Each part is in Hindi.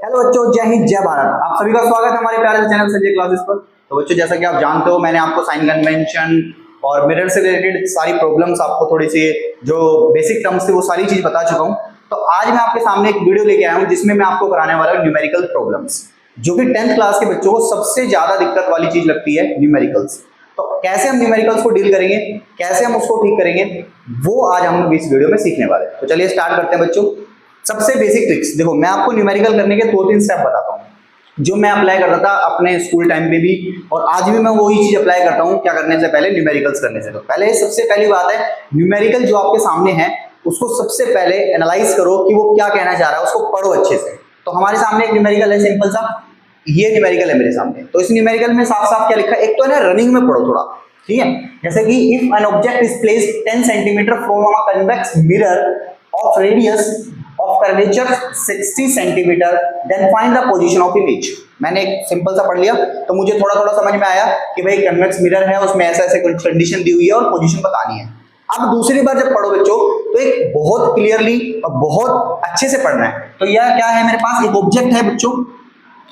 हेलो बच्चों, जय हिंद जय भारत। आप सभी का स्वागत है हमारे प्यारे चैनल संजय क्लासेस पर। तो बच्चों, जैसा कि आप जानते हो, मैंने आपको साइन कन्वेंशन और मिरर से रिलेटेड सारी प्रॉब्लम्स, आपको थोड़ी सी जो बेसिक टर्म्स थे वो सारी चीज बता चुका हूं। तो आज मैं आपके सामने एक वीडियो लेके आया हूं जिसमें मैं आपको कराने वाला हूं न्यूमेरिकल प्रॉब्लम्स, जो कि 10th क्लास के बच्चों को सबसे ज्यादा दिक्कत वाली चीज लगती है, न्यूमेरिकल्स। तो कैसे हम न्यूमेरिकल्स को डील करेंगे, कैसे हम उसको ठीक करेंगे, वो आज हम इस वीडियो में सीखने वाले हैं। तो चलिए स्टार्ट करते हैं बच्चों। सबसे बेसिक ट्रिक्स देखो, मैं आपको न्यूमेरिकल करने के 2-3 स्टेप बताता हूं जो मैं अप्लाई करता था अपने स्कूल टाइम पे भी, और आज भी मैं वही चीज अप्लाई करता हूं। क्या करने से पहले, न्यूमेरिकल्स करने से। तो पहले सबसे पहली बात है, न्यूमेरिकल जो आपके सामने है उसको सबसे पहले एनालाइज करो कि वो क्या कहना चाह रहा है, उसको पढ़ो अच्छे से। तो हमारे सामने एक न्यूमेरिकल है, सिंपल सा, ये न्यूमेरिकल है मेरे सामने। तो इस न्यूमेरिकल में साफ साफ क्या लिखा है, एक तो है ना, रनिंग में पढ़ो थोड़ा, ठीक है। जैसे कि if an object is placed 10 centimetre from a convex mirror of radius of curvature 60 centimetre, then find the position of image। मैंने एक सिंपल सा पढ़ लिया तो मुझे थोड़ा थोड़ा समझ में आया कि भाई कन्वेक्स मिरर है, उसमें ऐसा ऐसे कुछ कंडीशन दी हुई है और पोजीशन बतानी है। अब दूसरी बार जब पढ़ो बच्चों, तो एक बहुत क्लियरली और बहुत अच्छे से पढ़ना है। तो यह क्या है, मेरे पास एक ऑब्जेक्ट है बच्चों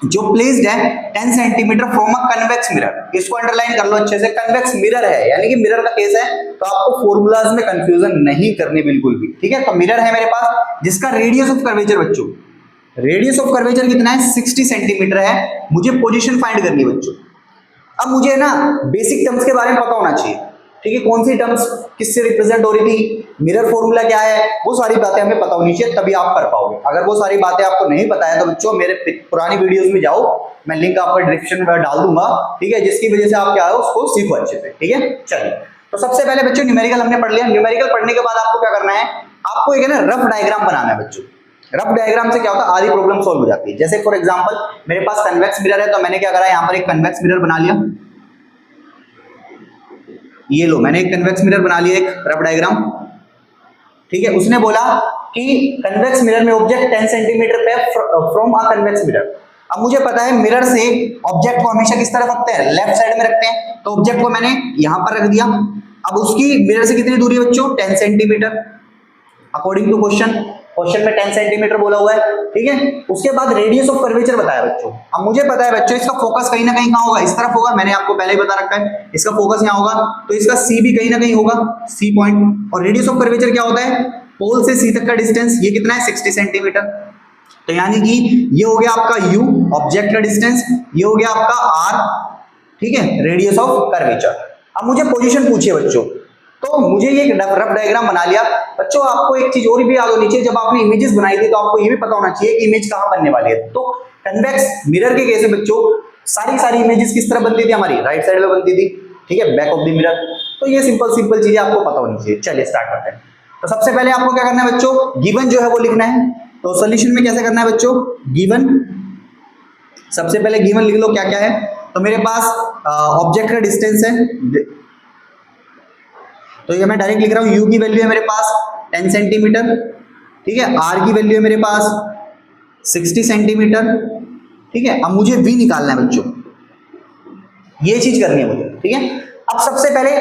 जो प्लेस्ड है 10 centimetre from a convex mirror. इसको अंडरलाइन कर लो अच्छे से, कन्वेक्स मिरर है यानी कि मिरर का केस है, तो आपको फॉर्मूलाज में कंफ्यूजन नहीं करनी बिल्कुल भी, ठीक है। तो मिरर है मेरे पास जिसका रेडियस ऑफ कर्वेचर बच्चों, रेडियस ऑफ कर्वेचर कितना है, 60 सेंटीमीटर है। मुझे पोजीशन फाइंड करनी है बच्चों। अब मुझे ना बेसिक टर्म्स के बारे में पता होना चाहिए, ठीक है, कौन सी टर्म्स किससे रिप्रेजेंट हो रही थी, मिरर फॉर्मूला क्या है, वो सारी बातें हमें पता होनी चाहिए, तभी आप कर पाओगे। अगर वो सारी बातें आपको नहीं पता है तो बच्चों मेरे पुरानी वीडियोस में जाओ, मैं लिंक आपको डिस्क्रिप्शन में डाल दूंगा, ठीक है, जिसकी वजह से आप क्या है उसको सीखो अच्छे से, ठीक है। चलिए, तो सबसे पहले बच्चों न्यूमेरिकल हमने पढ़ लिया। न्यूमेरिकल पढ़ने के बाद आपको क्या करना है, आपको एक है ना रफ डायग्राम बनाना है बच्चों। रफ डायग्राम से क्या होता है, आधी प्रॉब्लम सॉल्व हो जाती है। जैसे फॉर एग्जांपल मेरे पास कन्वेक्स मिरर है, तो मैंने क्या करा, यहाँ पर एक कन्वेक्स मिरर बना लिया। ये लो, मैंने एक कन्वेक्स मिरर बना लिया, एक रफ डायग्राम, ठीक है। उसने बोला कि कन्वेक्स मिरर में ऑब्जेक्ट 10 सेंटीमीटर पे फ्रॉम अ कन्वेक्स मिरर। अब मुझे पता है मिरर से ऑब्जेक्ट को हमेशा किस तरफ रखते हैं, लेफ्ट साइड में रखते हैं। तो ऑब्जेक्ट को मैंने यहां पर रख दिया। अब उसकी मिरर से कितनी दूरी है बच्चों, 10 centimetre, according to question. Question में 10 सेंटीमीटर बोला हुआ है, ठीक है। उसके बाद रेडियस ऑफ कर्वेचर बताया बच्चों। अब मुझे पता है बच्चों इसका फोकस कहीं ना कहीं कहां होगा, इस तरफ होगा, मैंने आपको पहले ही बता रखा है इसका फोकस यहां होगा, तो इसका सी भी कहीं ना कहीं होगा, सी पॉइंट। और रेडियस ऑफ कर्वेचर क्या होता है, पोल से सी तक का डिस्टेंस, ये कितना है, 60 सेंटीमीटर। तो यानी कि ये हो गया आपका यू, ऑब्जेक्ट का डिस्टेंस, ये हो गया आपका आर, ठीक है, रेडियस ऑफ कर्वेचर। अब मुझे पोजीशन पूछिए बच्चों, तो मुझे ये रफ डायग्राम बना लिया बच्चों। आपको एक चीज और भी याद होनी चाहिए, जब आपने इमेजेस बनाई थी तो आपको ये भी पता होना चाहिए कि इमेज कहां बनने वाली है। तो कन्वेक्स मिरर के केस में बच्चों सारी इमेजेस किस तरह बनती थी, हमारी राइट साइड में बनती थी, ठीक है, बैक ऑफ द मिरर। तो ये सिंपल चीजें आपको पता होनी चाहिए। चलिए स्टार्ट करते हैं। तो सबसे पहले आपको क्या करना है बच्चों, गिवन जो है वो लिखना है। तो सोल्यूशन में कैसे करना है बच्चों, गिवन, सबसे पहले गिवन लिख लो क्या क्या है। तो मेरे पास ऑब्जेक्ट का डिस्टेंस है, तो ये मैं डायरेक्ट लिख रहा हूं, u की वैल्यू है मेरे पास 10 सेंटीमीटर, ठीक है, r की वैल्यू है मेरे पास 60 सेंटीमीटर, ठीक है। अब मुझे v निकालना है बच्चों, ये चीज करनी है मुझे, ठीक है। अब सबसे पहले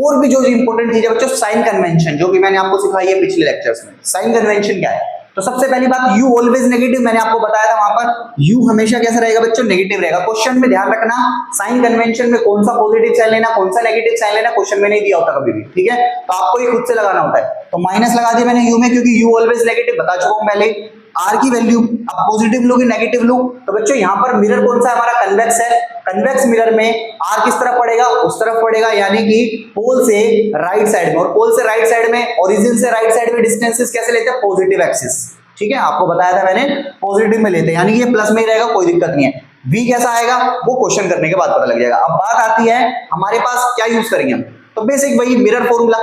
और भी जो इंपॉर्टेंट चीज है बच्चों, साइन कन्वेंशन, जो कि मैंने आपको सिखाई है पिछले लेक्चर्स में। साइन कन्वेंशन क्या है, तो सबसे पहली बात, u ऑलवेज नेगेटिव, मैंने आपको बताया था वहां पर u हमेशा कैसा रहेगा बच्चों, नेगेटिव रहेगा। क्वेश्चन में ध्यान रखना, साइन कन्वेंशन में कौन सा पॉजिटिव साइन लेना, कौन सा नेगेटिव साइन लेना, क्वेश्चन में नहीं दिया होता कभी भी, ठीक है। तो आपको ये खुद से लगाना होता है। तो माइनस लगा दिया मैंने u में, क्योंकि u ऑलवेज नेगेटिव, बता चुका हूं पहले। r की वैल्यू अब पॉजिटिव लो कि नेगेटिव लो, तो बच्चों यहां पर मिरर कौन सा हमारा, कन्वेक्स है। कन्वेक्स मिरर में r किस तरफ पड़ेगा, उस तरफ पड़ेगा, यानी कि पोल से राइट साइड में। और पोल से राइट साइड में, ओरिजिन से राइट साइड में डिस्टेंसेस कैसे लेते हैं, पॉजिटिव एक्सिस, ठीक है, आपको बताया था मैंने, पॉजिटिव में लेते हैं, यानी कि ये प्लस में ही रहेगा, कोई दिक्कत नहीं है। v कैसा आएगा वो क्वेश्चन करने के बाद पता लग जाएगा। अब बात आती है हमारे पास क्या यूज करेंगे हम, तो बेसिक वही मिरर फॉर्मूला।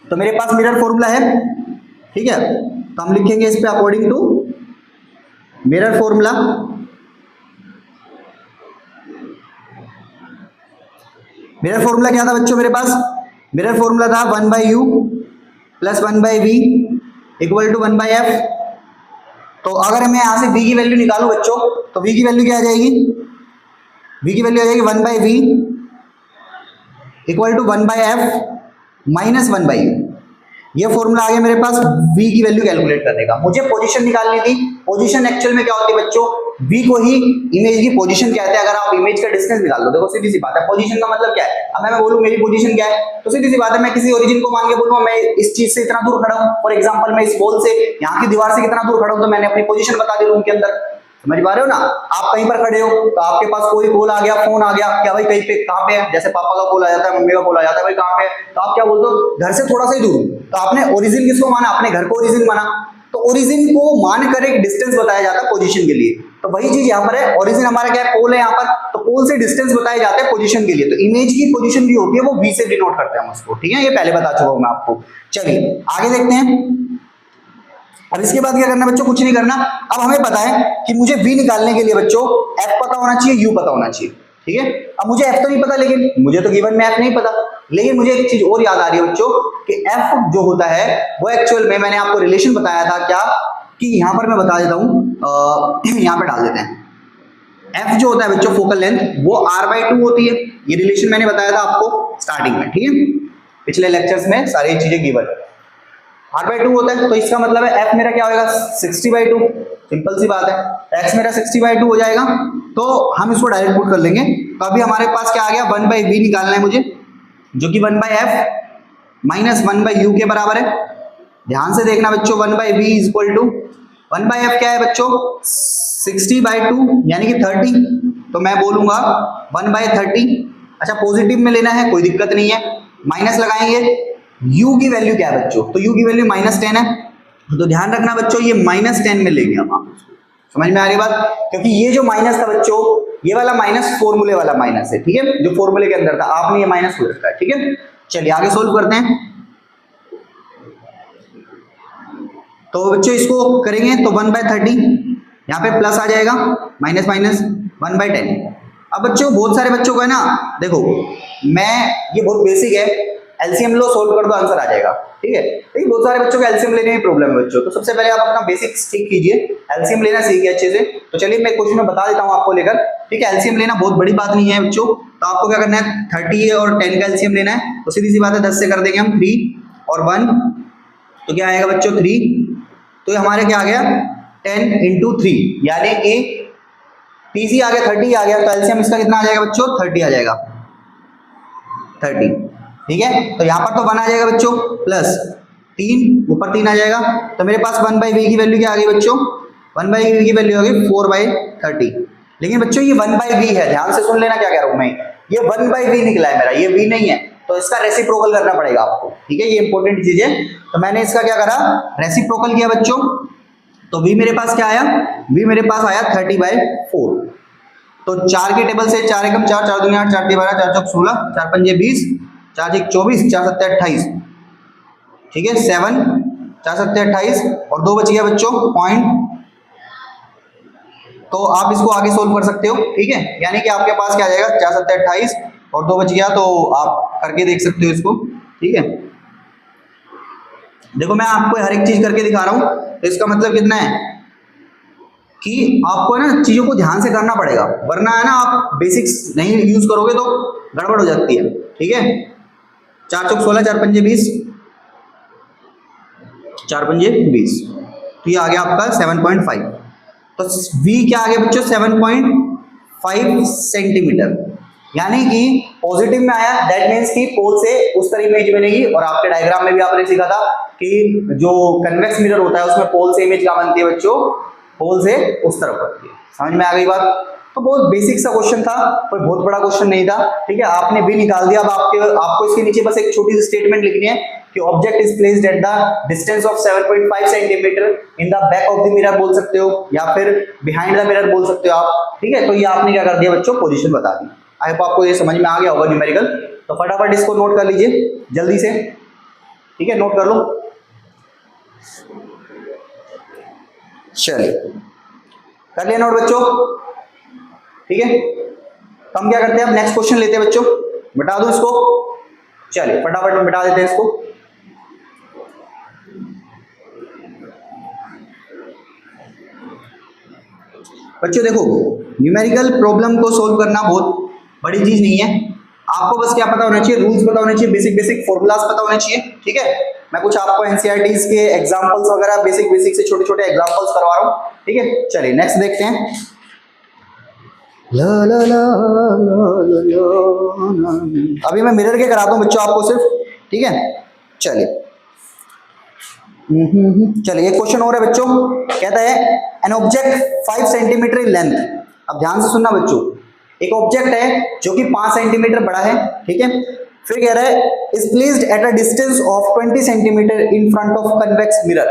तो मेरे पास मिरर फॉर्मूला है, ठीक है, तो हम लिखेंगे इस पे according to mirror formula. Mirror formula क्या था बच्चों मेरे पास, मिरर फॉर्मूला था 1/u plus 1/v equal to 1/f। तो अगर मैं यहां से v की वैल्यू निकालूं बच्चों, तो v की वैल्यू क्या आ जाएगी, v की वैल्यू आ जाएगी 1/v equal to 1/f minus 1/u। ये फॉर्मूला आ गया मेरे पास v की वैल्यू कैलकुलेट करने का। मुझे पोजीशन निकालनी थी। पोजीशन एक्चुअल में क्या होती है बच्चों, v को ही इमेज की पोजीशन कहते हैं। अगर आप इमेज का डिस्टेंस निकाल दो, देखो सीधी सी बात है, पोजीशन का मतलब क्या है। अब मैं बोलूं मेरी पोजीशन क्या है, तो सीधी सी बात है, मैं किसी ओरिजिन को मान के बोलूंगा मैं इस चीज से इतना दूर खड़ा हूं। फॉर एग्जांपल मैं इस पोल से यहाँ की दीवार से कितना दूर खड़ा हूं, तो मैंने अपनी पोजीशन बता दी रूम के अंदर। समझ पा रहे हो ना। आप कहीं पर खड़े हो तो आपके पास कोई कॉल आ गया, फोन आ गया, क्या भाई कहीं पे कहां पे है, जैसे पापा का कॉल आ जाता है, मम्मी का कॉल आ जाता है, भाई कहां पे है, तो आप क्या बोलते हो, घर से थोड़ा सा ही दूर। तो आपने ओरिजिन किसको माना, अपने घर को ओरिजिन माना। तो ओरिजिन को मानकर एक डिस्टेंस बताया जाता है पोजीशन के लिए। तो वही चीज यहाँ पर है, ओरिजिन हमारा क्या है, पोल है यहाँ पर, तो पोल से डिस्टेंस बताए जाते हैं पोजीशन के लिए। तो इमेज की पोजीशन भी होती है वो v से डिनोट करते हैं हम उसको, ठीक है, ये पहले बता चुका हूं मैं आपको। चलिए आगे देखते हैं। अब इसके बाद क्या करना बच्चों, कुछ नहीं करना। अब हमें पता है कि मुझे v निकालने के लिए बच्चों f पता होना चाहिए, u पता होना चाहिए, ठीक है। अब मुझे f तो नहीं पता, लेकिन मुझे तो गिवन में f नहीं पता, लेकिन मुझे एक चीज और याद आ रही है बच्चों कि f जो होता है वो एक्चुअल में मैंने आपको रिलेशन बताया था क्या, कि यहां पर मैं बता देता हूं, यहां पे डाल देते हैं। f जो होता है बच्चों फोकल लेंथ वो r/2 होती है। ये रिलेशन मैंने बताया था आपको स्टार्टिंग में, ठीक है, पिछले लेक्चर्स में सारी चीजें गिवन है। r/2 होता है, तो इसका मतलब है f मेरा क्या होगा 60/2। सिंपल सी बात है, x मेरा 60/2 हो जाएगा। तो हम इसको डायरेक्ट पुट कर लेंगे। तो अभी हमारे पास क्या आ गया, 1/v निकालना है मुझे, जो कि 1/f माइनस 1/u के बराबर है। ध्यान से देखना बच्चों, 1/v is equal to 1/f क्या है बच्चों 60/2 यानी कि 30। तो मैं बोलूंगा 1/30। अच्छा पॉजिटिव में लेना है, कोई दिक्कत नहीं है, माइनस लगाएंगे। u की वैल्यू क्या है बच्चों, तो u की वैल्यू -10 है। तो ध्यान रखना बच्चों ये -10 में लेंगे हम आप। समझ में आ रही बात, क्योंकि ये जो माइनस था बच्चों, ये वाला माइनस फॉर्मूले वाला माइनस है, ठीक है, जो फॉर्मूले के अंदर था, आपने ये माइनस हो रखा है, ठीक है। चलिए आगे सोल्व करते हैं। तो बच्चों इसको करेंगे तो 1/30, यहाँ पे प्लस आ जाएगा, माइनस माइनस 1/10। अब बच्चों बहुत सारे बच्चों को है ना, देखो मैं ये बहुत बेसिक है, एलसीएम लो सोल्व कर दो आंसर आ जाएगा, ठीक है। लेकिन बहुत सारे बच्चों को एलसीएम लेने में प्रॉब्लम है बच्चों। तो सबसे पहले आप अपना बेसिक सीख कीजिए, एलसीएम लेना सीखिए अच्छे से। तो चलिए मैं क्वेश्चन में बता देता हूँ आपको लेकर, ठीक है। एलसीएम लेना बहुत बड़ी बात नहीं है बच्चों। तो आपको क्या करना है, 30 और 10 का एलसीएम लेना है। तो सीधी सी बात है 10 से कर देंगे हम 3 और 1, तो क्या आएगा बच्चों 3। तो हमारे क्या आ गया 10 × 3 यानी कि TC आ गया 30 आ गया। तो एलसीएम इसका कितना आ जाएगा बच्चों 30 आ जाएगा, 30, ठीक है। तो यहाँ पर तो 1 आ जाएगा बच्चों, प्लस 3 ऊपर 3 आ जाएगा। तो मेरे पास 1/v की वैल्यू क्या आ गई बच्चों, 1/v की वैल्यू आ गई 4/30। लेकिन बच्चों ये 1/v है, ध्यान से सुन लेना क्या कह रहा हूं मैं, ये 1/v निकला है मेरा, ये v नहीं है। तो इसका रेसिप्रोकल करना पड़ेगा आपको, ठीक है, ये इंपॉर्टेंट चीज है। तो मैंने इसका क्या करा, रेसिप्रोकल किया बच्चों। तो v मेरे पास क्या आया, v मेरे पास आया 30/4। तो 4 के टेबल से 4 एकम 4, 4 दूनी 8, 4 × 12, 4 × 16, 4 पंजे 20, 4 × 24, 4 × 7 = 28, ठीक है, 7, 4 × 7 = 28 और 2 बच गया बच्चों पॉइंट। तो आप इसको आगे सोल्व कर सकते हो, ठीक है, यानी कि आपके पास क्या आ जाएगा 4 × 7 = 28 और 2 बच गया। तो आप करके देख सकते हो इसको, ठीक है। देखो मैं आपको हर एक चीज करके दिखा रहा हूं, तो इसका मतलब कितना है कि आपको है ना चीजों को ध्यान से करना पड़ेगा, वरना है ना आप बेसिक्स नहीं यूज करोगे तो गड़बड़ हो जाती है, ठीक है। 4 × 16, 4 पंजे 20, 4 पंजे 20, तो ये आ गया आपका 7.5। तो v क्या आ गया बच्चों 7.5 सेंटीमीटर, यानी कि पॉजिटिव में आया, दैट मीन्स कि पोल से उस तरह इमेज बनेगी। और आपके डायग्राम में भी आपने सीखा था कि जो कन्वेक्स मिरर होता है उसमें पोल से इमेज क्या बनती है बच्चों, पोल से उस तरफ बनती है। समझ में आ गई बात। तो बहुत बेसिक सा क्वेश्चन था, कोई बहुत बड़ा क्वेश्चन नहीं था, ठीक है। आपने भी निकाल दिया। अब आपको इसके नीचे बस एक छोटी सी स्टेटमेंट लिखनी है कि object is placed at the distance of 7.5 centimetre in the back of the mirror बोल सकते हो, या फिर बिहाइंड द मिरर बोल सकते हो आप, ठीक है। तो ये आपने क्या कर दिया बच्चों, पोजीशन बता दी। आई होप आपको ये समझ में आ गया होगा न्यूमेरिकल। तो फटाफट इसको नोट कर लीजिए जल्दी से, ठीक है, नोट कर लो। चलिए कर लिया नोट बच्चों, ठीक है। तो हम क्या करते हैं, अब नेक्स्ट क्वेश्चन लेते हैं बच्चों, बता दो इसको। चलिए फटाफट में बता देते हैं इसको। बच्चों देखो न्यूमेरिकल प्रॉब्लम को सोल्व करना बहुत बड़ी चीज नहीं है। आपको बस क्या पता होना चाहिए, रूल्स पता होने चाहिए, बेसिक बेसिक फॉर्मूलाज पता होने चाहिए, ठीक है। मैं कुछ आपको एनसीईआरटीज के एग्जांपल्स वगैरह बेसिक से छोटे छोटे एग्जांपल्स करवा रहा हूँ, ठीक है। चलिए नेक्स्ट देखते हैं। ला ला ला ला ला ला। अभी मैं मिरर के कराता हूँ बच्चों आपको सिर्फ, ठीक है। चलिए चलिए एक क्वेश्चन और है बच्चों, कहता है an object 5 centimetre in length. अब ध्यान से सुनना बच्चों, एक ऑब्जेक्ट है जो कि 5 सेंटीमीटर बड़ा है, ठीक है। फिर कह रहा है is placed at a distance of 20 centimetre in front of convex mirror,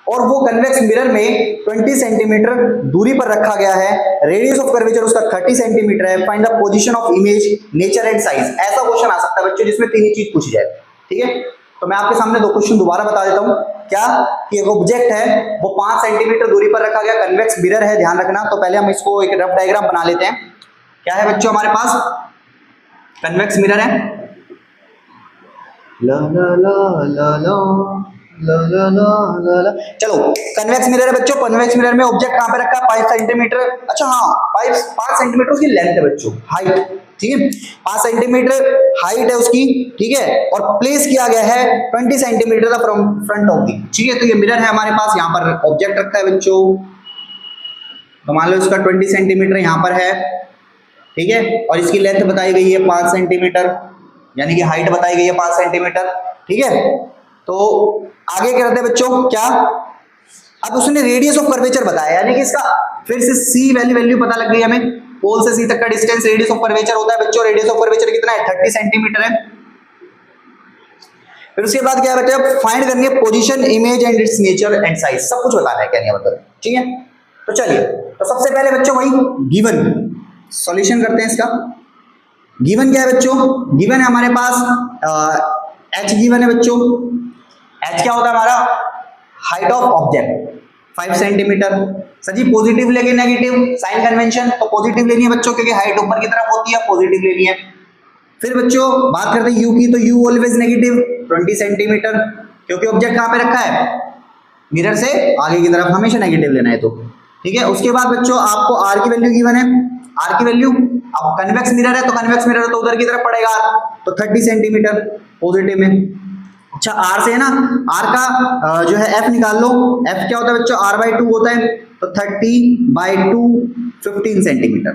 और वो कन्वेक्स मिरर में 20 सेंटीमीटर दूरी पर रखा गया है, रेडियस ऑफ कर्वेचर उसका 30 सेंटीमीटर है, find the position of image, nature and size. ऐसा क्वेश्चन आ सकता है बच्चों जिसमें तीन ही चीज पूछी जाए, ठीक है। तो मैं आपके सामने दो क्वेश्चन दोबारा बता देता हूं। क्या कि एक ऑब्जेक्ट है वो 5 सेंटीमीटर दूरी पर रखा गया, कन्वेक्स मिरर है, ध्यान रखना। तो पहले हम इसको एक रफ डायग्राम बना लेते हैं। क्या है बच्चों हमारे पास, कन्वेक्स मिरर है, ला ला ला ला ला ला ला ला ला। चलो कन्वेक्स मिरर है बच्चों, कन्वेक्स मिरर में ऑब्जेक्ट कहां पे रखा है, 5 सेंटीमीटर। अच्छा हाँ, 5 सेंटीमीटर उसकी लेंथ है बच्चों, हाइट, ठीक है। 5 सेंटीमीटर हाइट है उसकी, ठीक है। और प्लेस किया गया है 20 centimetre from front of the, ठीक है। तो ये मिरर है हमारे पास, यहाँ पर ऑब्जेक्ट रखा है बच्चों, तो मान लो इसका 20 सेंटीमीटर यहाँ पर है, ठीक है। और इसकी लेंथ बताई गई है 5 सेंटीमीटर, यानी कि हाइट बताई गई है 5 सेंटीमीटर, ठीक है। तो आगे क्या करते हैं बच्चों, क्या अब उसने रेडियस ऑफ कर्वेचर बताया, यानी कि इसका फिर से सी वैल्यू पता लग गई हमें, पोल से सी तक का डिस्टेंस रेडियस ऑफ कर्वेचर होता है बच्चों। रेडियस ऑफ कर्वेचर कितना है, 30 सेंटीमीटर है। फिर उसके बाद क्या है बेटा, फाइंड करनी है position, image and it's nature and size, सब कुछ बताना है, क्या नहीं मतलब, ठीक है। तो चलिए, तो सबसे पहले बच्चों वही गिवन सॉल्यूशन करते हैं इसका। गिवन क्या है बच्चों, गिवन है हमारे पास एच गिवन है बच्चों। एच क्या होता है हमारा, height of object 5 centimetre. Sir ji positive लेके नेगेटिव, साइन कन्वेंशन, तो पॉजिटिव लेनी है बच्चों क्योंकि हाइट ऊपर की तरफ होती है, पॉजिटिव लेनी है। फिर बच्चों बात करते हैं यू की, तो यू ऑलवेज नेगेटिव 20 सेंटीमीटर, क्योंकि ऑब्जेक्ट कहां पे रखा है, मिरर से आगे की तरफ, हमेशा नेगेटिव लेना है, तो ठीक है। उसके बाद बच्चों आपको आर की वैल्यू गिवन है, आर की वैल्यू, अब कन्वेक्स मिरर है तो कन्वेक्स मिरर तो उधर की तरफ पड़ेगा, तो 30 सेंटीमीटर पॉजिटिव में। अच्छा आर से है ना, आर का जो है एफ निकाल लो, एफ क्या होता है बच्चों, r/2 होता है, तो 30/2 15 सेंटीमीटर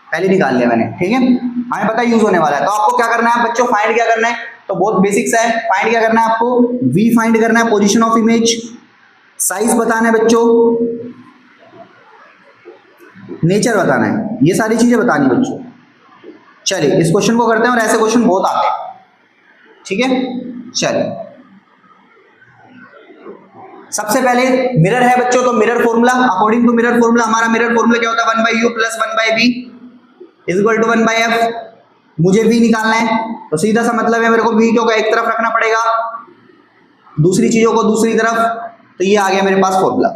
पहले निकाल लिया मैंने, ठीक है। हमें पता यूज होने वाला है, तो आपको क्या करना है बच्चों, फाइंड क्या करना है, तो बहुत बेसिक्स है। फाइंड क्या करना है आपको, v फाइंड करना है, पोजीशन ऑफ इमेज, साइज बताना है बच्चों, नेचर बताना है, ये सारी चीजें बतानी है बच्चों। चलिए इस क्वेश्चन को करते हैं, और ऐसे क्वेश्चन बहुत आते हैं, ठीक है। चलिए सबसे पहले मिरर है बच्चों, तो mirror formula, according to mirror formula, हमारा मिरर फॉर्मूला क्या होता है, 1/u + 1/v = 1/f। मुझे v निकालना है, तो सीधा सा मतलब है मेरे को v को एक तरफ रखना पड़ेगा, दूसरी चीजों को दूसरी तरफ, तो ये आ गया मेरे पास फॉर्मूला।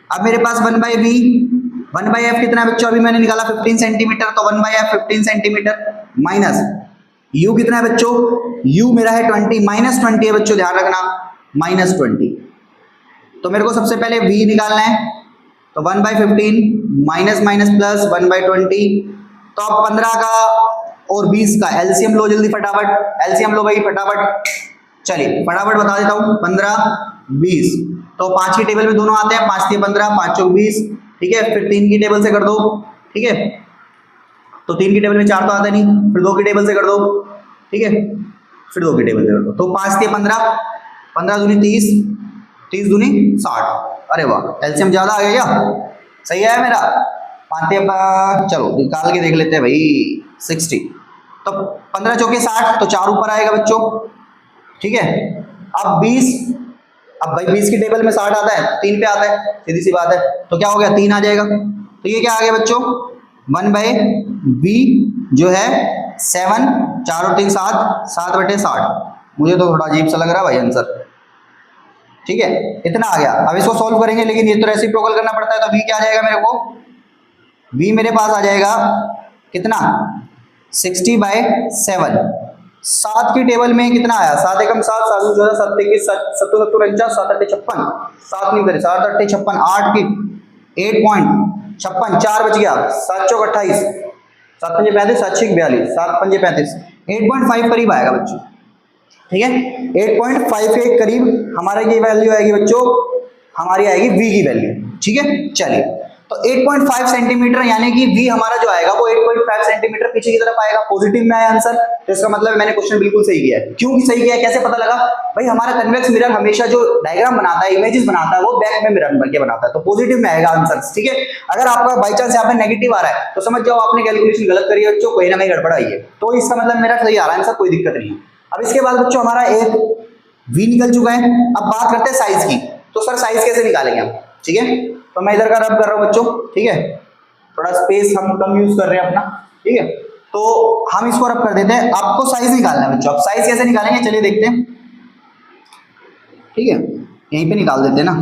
अब मेरे पास 1/v, 1/f कितना है बच्चों, अभी मैंने निकाला 15 सेंटीमीटर, तो 1/f 15 सेंटीमीटर, माइनस u कितना है बच्चों, u मेरा है 20, -20 है बच्चों, ध्यान रखना -20। तो मेरे को सबसे पहले v निकालना है, तो 1/15 माइनस प्लस 1/20, तो अब 15 का और 20 का एलसीएम लो जल्दी फटाफट, एलसीएम लो भाई फटाफट। चलिए फटाफट बता देता हूँ, 15 20, तो 5 की टेबल में दोनों आते हैं, 5 × 15 5 × 20, ठीक है। फिर 3 की टेबल से कर दो, ठीक है, तो 3 की टेबल में 4 तो आता नहीं, फिर 2 की टेबल से कर दो, ठीक है, फिर 2 की टेबल से कर दो, तो 5 × 15 15 दूनी 30, 30 दूनी 60, अरे वाह एलसीएम ज्यादा आ गया क्या, सही है मेरा। 5 चलो निकाल के देख लेते हैं भाई, 60, तो 15 चौके 60, तो 4 ऊपर आएगा बच्चों, ठीक है। अब 20, अब भाई 20 की टेबल में 60 आता है, 3 पे आता है, सीधी सी बात है, तो क्या हो गया 3 आ जाएगा, तो ये क्या आ गया बच्चों 1/v जो है 7, 4 और 3 7, 7/60। मुझे तो थोड़ा अजीब सा लग रहा है भाई आंसर, ठीक है, इतना आ गया। अब इसको सॉल्व करेंगे, लेकिन ये तो रेसिप्रोकल करना पड़ता है, तो v क्या आ जाएगा मेरे को, v मेरे पास आ जाएगा कितना 60/7। 7 की टेबल में कितना आया, 7 एकम 7, 7 दूनी 14, 7 21 7 7 49 7 8 56, 7 नहीं करे 7 8 56, 8 की 8.56, 4 बच गया, 7 चौक 28, 7 पंजे 35, 7 छीक 42, 7 पंजे 35, 8.5 करीब आएगा बच्चों, ठीक है। 8.5 के करीब हमारा ये वैल्यू आएगी बच्चों, हमारी आएगी v की वैल्यू, ठीक है। चलिए, तो 8.5 सेंटीमीटर यानी कि v हमारा जो आएगा वो 8.5 सेंटीमीटर पीछे की तरफ आएगा, पॉजिटिव में आया आंसर। तो इसका मतलब मैंने क्वेश्चन बिल्कुल सही किया है। क्यों सही किया है, कैसे पता लगा भाई? हमारा कन्वेक्स मिरर हमेशा जो डायग्राम बनाता है, इमेजेस बनाता है, वो बैक में मिरर बन के बनाता है, तो पॉजिटिव में आएगा आंसर, ठीक है। अगर आपका बाई चांस यहाँ पे नेगेटिव आ रहा है तो समझ जाओ आपने कैलकुलेशन गलत करी है बच्चों, कोई ना कहीं गड़बड़ आई है। तो इसका मतलब मेरा सही आ रहा है आंसर, कोई दिक्कत नहीं है। अब इसके बाद बच्चों हमारा एक v निकल चुका है। अब बात करते हैं साइज की। तो सर साइज कैसे निकालेंगे हम, ठीक है। तो मैं इधर का रब कर रहा हूं बच्चों, ठीक है। थोड़ा स्पेस हम कम यूज कर रहे हैं अपना, ठीक है। तो हम इसको रब कर देते हैं। आपको साइज निकालना है बच्चों। अब साइज कैसे निकालेंगे चलिए देखते हैं, ठीक है। यहीं पे निकाल देते हैं ना।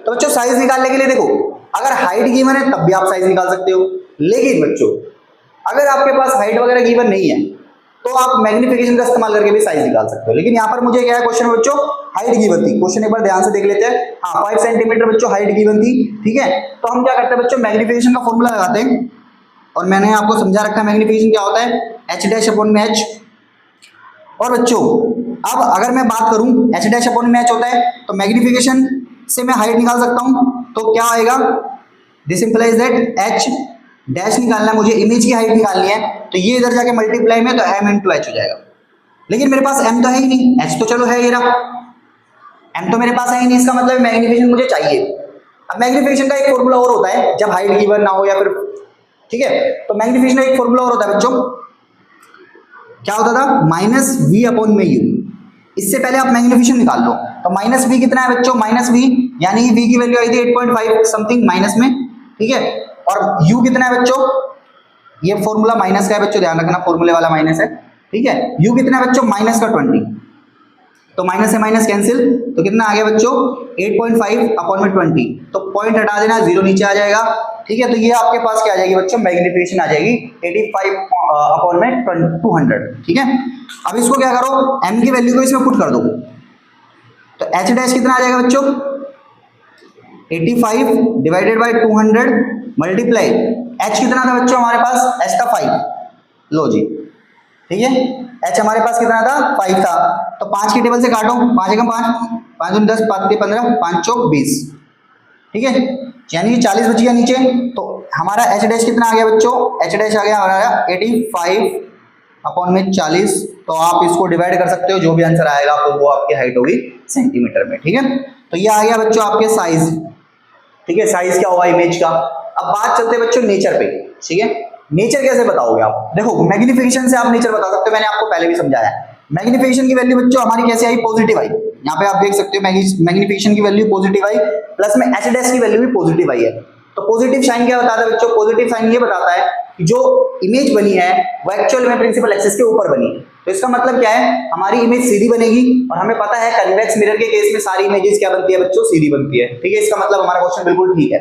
तो बच्चों साइज निकालने के लिए देखो, अगर हाइट गिवन है तब भी आप साइज निकाल सकते हो, लेकिन बच्चों अगर आपके पास हाइट वगैरह गिवन नहीं है तो आप मैग्निफिकेशन का इस्तेमाल करके भी साइज निकाल सकते हो। लेकिन यहाँ पर मुझे क्या है क्वेश्चन में बच्चों, हाइट गिवन थी। क्वेश्चन एक बार ध्यान से देख लेते हैं। हाँ 5 सेंटीमीटर बच्चों हाइट गिवन थी, ठीक है। तो हम क्या करते हैं बच्चों, मैग्निफिकेशन का फॉर्मूला लगाते हैं, और मैंने आपको समझा रखा है मैग्निफिकेशन क्या होता है, h डैश अपॉन में h। और बच्चों अब अगर मैं बात करूं h डैश अपॉन में h होता है, तो मैग्निफिकेशन से मैं हाइट निकाल सकता हूं। तो क्या आएगा, this implies that h dash निकालना है मुझे, इमेज की हाइट निकालनी है, तो ये इधर जाके मल्टीप्लाई में तो m इंटू h हो जाएगा। लेकिन मेरे पास m तो है ही नहीं, h तो चलो है ये रहा, m तो मेरे पास है ही नहीं, इसका मतलब मैग्निफिकेशन मुझे चाहिए। अब मैग्निफिकेशन का एक फॉर्मूला और होता है जब हाइट गिवन ना हो या फिर, ठीक है। तो मैग्निफिकेशन का एक फॉर्मूला और होता है बच्चों, क्या होता था, माइनस वी अपॉन में यू। इससे पहले आप मैग्निफिकेशन निकाल लो। तो माइनस वी कितना है बच्चों, माइनस वी यानी वी की वैल्यू आई थी 8.5 समथिंग माइनस में, ठीक है। और u कितना है बच्चों, ये फॉर्मूला माइनस का है बच्चों, ध्यान रखना फॉर्मूले वाला माइनस है, ठीक है। u कितना है बच्चों, माइनस का 20। तो माइनस से माइनस कैंसिल, तो कितना आ गया बच्चों 8.5 अपॉन में 20। तो पॉइंट हटा देना, जीरो नीचे आ जाएगा, ठीक है। तो ये आपके पास क्या आ जाएगी बच्चों, मैग्निफिकेशन आ जाएगी 85 अपॉन में 200, ठीक है। अब इसको क्या करो, m की वैल्यू को इसमें पुट कर दो। तो h डैश कितना आ जाएगा बच्चों, 85 डिवाइडेड बाय 200 मल्टीप्लाई h कितना था बच्चों हमारे पास, h था 5, लो जी, ठीक है। h हमारे पास कितना था, 5 था। तो 5 की टेबल से काटो, 5 एकम 5, 5 दूनी 10, 5 तिया 15, 5 चौक 20, ठीक है। यानी 40 बच गया नीचे। तो हमारा h डैश कितना आ गया बच्चों, h डैश आ गया हमारा 85 अपॉन में 40। तो आप इसको डिवाइड कर सकते हो, जो भी आंसर आएगा आपको वो आपकी हाइट होगी सेंटीमीटर में, ठीक है। तो ये आ गया बच्चों आपके साइज, ठीक है। साइज क्या होगा इमेज का। अब बात चलते हैं बच्चों नेचर पे, ठीक है। नेचर कैसे बताओगे आप, देखो मैग्निफिकेशन से आप नेचर बता सकते हो, मैंने आपको पहले भी समझाया है। मैग्निफिकेशन की वैल्यू बच्चों हमारी कैसे आई, पॉजिटिव आई। यहाँ पे आप देख सकते हो मैग्निफिकेशन की वैल्यू पॉजिटिव आई, प्लस में h डैश की वैल्यू भी पॉजिटिव आई है। तो पॉजिटिव साइन क्या बताता है बच्चों, पॉजिटिव साइन ये बताता है कि जो इमेज बनी है वो एक्चुअल में प्रिंसिपल एक्सिस के ऊपर बनी है। तो इसका मतलब क्या है, हमारी इमेज सीधी बनेगी, और हमें पता है कन्वेक्स मिरर के केस में सारी इमेजेस क्या बनती है बच्चों, सीधी बनती है, ठीक है। इसका मतलब हमारा क्वेश्चन बिल्कुल ठीक है।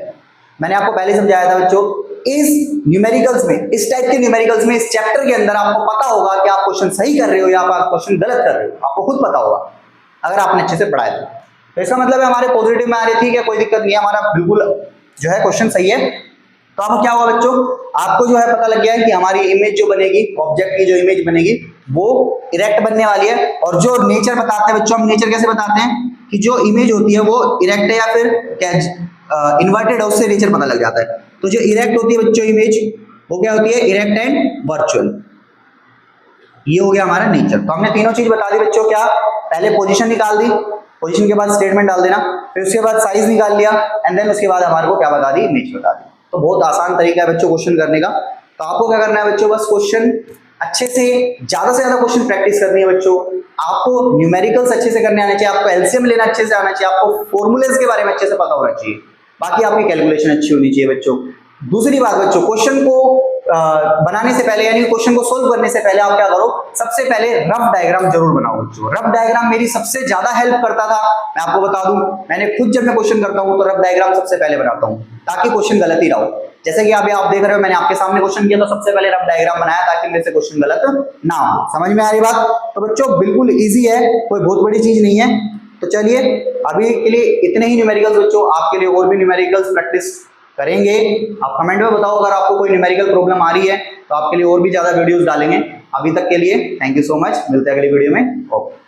मैंने आपको पहले समझाया था बच्चों, इस न्यूमेरिकल्स में, इस टाइप के न्यूमेरिकल्स में, इस चैप्टर के अंदर आपको पता होगा कि आप क्वेश्चन सही कर रहे हो या आप क्वेश्चन गलत कर रहे हो, आपको खुद पता होगा अगर आपने अच्छे से पढ़ा है। तो इसका मतलब है हमारे पॉजिटिव में आ रही, ठीक है, कोई दिक्कत नहीं है, हमारा बिल्कुल जो है क्वेश्चन सही है। तो अब क्या हुआ बच्चों, आपको जो है पता लग गया है कि हमारी इमेज जो बनेगी, ऑब्जेक्ट की जो इमेज बनेगी वो इरेक्ट बनने वाली है। और जो नेचर बताते हैं बच्चों, हम नेचर कैसे बताते हैं कि जो इमेज होती है वो इरेक्ट है या फिर इन्वर्टेड है, उससे नेचर पता लग जाता है। तो जो इरेक्ट होती है बच्चों इमेज, वो क्या होती है, इरेक्ट एंड वर्चुअल। ये हो गया हमारा नेचर। तो हमने तीनों चीज बता दी बच्चों, क्या, पहले पोजीशन निकाल दी, पोजीशन के बाद स्टेटमेंट डाल देना, फिर उसके बाद साइज निकाल लिया, एंड देन उसके बाद हमारे को क्या बता दी, इमेज बता दी। तो बहुत आसान तरीका है बच्चों क्वेश्चन करने का। तो आपको क्या करना है बच्चों, बस क्वेश्चन अच्छे से ज्यादा क्वेश्चन प्रैक्टिस करनी है बच्चों। आपको न्यूमेरिकल्स अच्छे से करने आने चाहिए, आपको एलसीएम लेना अच्छे से आना चाहिए, आपको फॉर्मूलेस के बारे में अच्छे से पता होना चाहिए, बाकी आपकी कैलकुलेशन अच्छी होनी चाहिए बच्चों। दूसरी बात बच्चों, क्वेश्चन को बनाने से पहले यानी क्वेश्चन को सोल्व करने से पहले आप क्या करो, सबसे पहले रफ डायग्राम जरूर बनाओ बच्चों। रफ डायग्राम मेरी सबसे ज्यादा हेल्प करता था, मैं आपको बता दूं। मैंने खुद जब मैं क्वेश्चन करता हूं तो रफ डायग्राम सबसे पहले बनाता हूं, ताकि क्वेश्चन गलत ही ना हो। जैसे कि अभी आप देख रहे हो, मैंने आपके सामने क्वेश्चन किया तो सबसे पहले रफ डायग्राम बनाया, ताकि मेरे से क्वेश्चन गलत ना हो। समझ में आ रही बात। तो बच्चों बिल्कुल ईजी है, कोई बहुत बड़ी चीज नहीं है। तो चलिए अभी के लिए इतने ही न्यूमेरिकल्स बच्चों, आपके लिए और भी न्यूमेरिकल्स प्रैक्टिस करेंगे। आप कमेंट में बताओ, अगर आपको कोई न्यूमेरिकल प्रॉब्लम आ रही है तो आपके लिए और भी ज्यादा वीडियोस डालेंगे। अभी तक के लिए थैंक यू सो मच, मिलते हैं अगली वीडियो में। ओके।